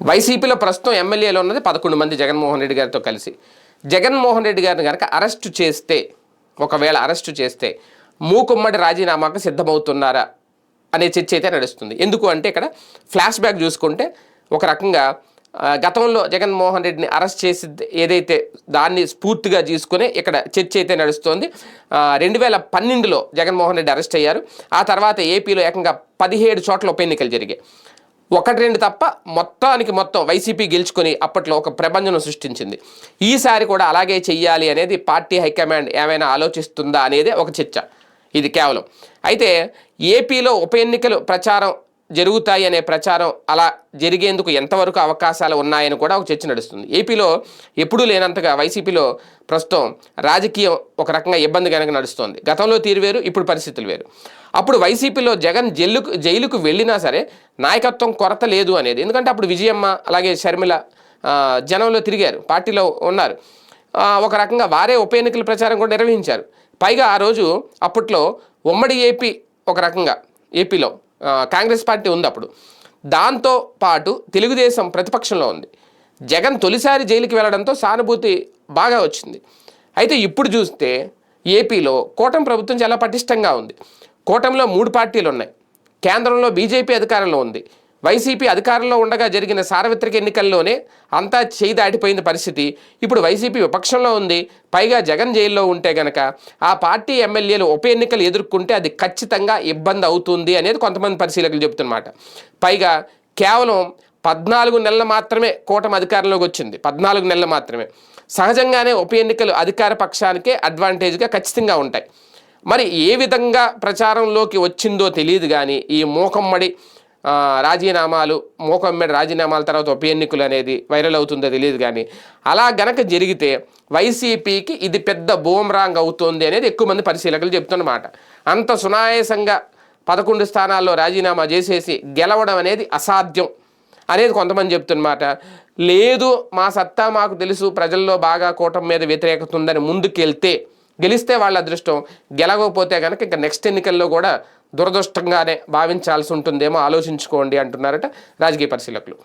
వైసీపీలో ప్రస్తుతం ఎమ్మెల్యేలు ఉన్నది 11 మంది జగన్మోహన్ రెడ్డి గారితో కలిసి. జగన్మోహన్ రెడ్డి గారిని కనుక అరెస్టు చేస్తే, ఒకవేళ అరెస్టు చేస్తే మూకుమ్మడి రాజీనామాకు సిద్ధమవుతున్నారా అనే చర్చ అయితే నడుస్తుంది. ఎందుకు అంటే ఇక్కడ ఫ్లాష్ బ్యాక్ చూసుకుంటే ఒక రకంగా గతంలో జగన్మోహన్ రెడ్డిని అరెస్ట్ చేసి ఏదైతే దాన్ని స్ఫూర్తిగా తీసుకుని ఇక్కడ చర్చ అయితే నడుస్తోంది. 2012లో జగన్మోహన్ రెడ్డి అరెస్ట్ అయ్యారు. ఆ తర్వాత ఏపీలో ఏకంగా 17 చోట్ల ఉప ఎన్నికలు జరిగాయి. 1-2 తప్ప మొత్తం వైసీపీ గెలుచుకొని అప్పట్లో ఒక ప్రపంచం సృష్టించింది. ఈసారి కూడా అలాగే చెయ్యాలి అనేది పార్టీ హైకమాండ్ ఏమైనా ఆలోచిస్తుందా అనేది ఒక చర్చ. ఇది కేవలం అయితే ఏపీలో ఉప ఎన్నికలు ప్రచారం జరుగుతాయి అనే ప్రచారం అలా జరిగేందుకు ఎంతవరకు అవకాశాలు ఉన్నాయని కూడా ఒక చర్చ నడుస్తుంది. ఏపీలో ఎప్పుడూ లేనంతగా వైసీపీలో ప్రస్తుతం రాజకీయం ఒక రకంగా ఇబ్బంది కనుక నడుస్తుంది. గతంలో తీరు వేరు, ఇప్పుడు పరిస్థితులు వేరు. అప్పుడు వైసీపీలో జగన్ జైలుకు వెళ్ళినా సరే నాయకత్వం కొరత లేదు అనేది. ఎందుకంటే అప్పుడు విజయమ్మ అలాగే షర్మిల జనంలో తిరిగారు, పార్టీలో ఉన్నారు. ఒక రకంగా వారే ఉప ఎన్నికల ప్రచారం కూడా నిర్వహించారు. పైగా ఆ రోజు అప్పట్లో ఉమ్మడి ఏపీ ఒక రకంగా ఏపీలో కాంగ్రెస్ పార్టీ ఉంది అప్పుడు. దాంతో పాటు తెలుగుదేశం ప్రతిపక్షంలో ఉంది. జగన్ తొలిసారి జైలుకి వెళ్ళడంతో సానుభూతి బాగా వచ్చింది. అయితే ఇప్పుడు చూస్తే ఏపీలో కూటమి ప్రభుత్వం చాలా పటిష్టంగా ఉంది. కూటమిలో 3 పార్టీలు ఉన్నాయి. కేంద్రంలో బీజేపీ అధికారంలో ఉంది. వైసీపీ అధికారంలో ఉండగా జరిగిన సార్వత్రిక ఎన్నికల్లోనే అంతా చేయి దాటిపోయిన పరిస్థితి. ఇప్పుడు వైసీపీ విపక్షంలో ఉంది. పైగా జగన్ జైల్లో ఉంటే గనక ఆ పార్టీ ఎమ్మెల్యేలు ఉప ఎన్నికలు ఎదుర్కొంటే అది ఖచ్చితంగా ఇబ్బంది అవుతుంది అనేది కొంతమంది పరిశీలకులు చెబుతున్నమాట. పైగా కేవలం 14 నెలలు మాత్రమే కూటమి అధికారంలోకి వచ్చింది. 14 నెలలు మాత్రమే. సహజంగానే ఉప ఎన్నికలు అధికార పక్షానికే అడ్వాంటేజ్గా ఖచ్చితంగా ఉంటాయి. మరి ఏ విధంగా ప్రచారంలోకి వచ్చిందో తెలియదు కానీ ఈ మూకమ్మడి రాజీనామాల తర్వాత ఉప ఎన్నికలు అనేది వైరల్ అవుతుందో తెలియదు కానీ అలా గనక జరిగితే వైసీపీకి ఇది పెద్ద బూమరాంగ్ అవుతుంది అనేది ఎక్కువ మంది పరిశీలకులు చెప్తున్నమాట. అంత సునాయాసంగా 11 స్థానాల్లో రాజీనామా చేసేసి గెలవడం అనేది అసాధ్యం అనేది కొంతమంది చెప్తున్నమాట. లేదు, మా సత్తా మాకు తెలుసు, ప్రజల్లో బాగా కూటమి మీద వ్యతిరేకత ఉందని ముందుకెళ్తే గెలిస్తే వాళ్ళ అదృష్టం, గెలవకపోతే కనుక ఇంకా నెక్స్ట్ ఎన్నికల్లో కూడా దురదృష్టంగానే భావించాల్సి ఉంటుందేమో, ఆలోచించుకోండి అంటున్నారట రాజకీయ పరిశీలకులు.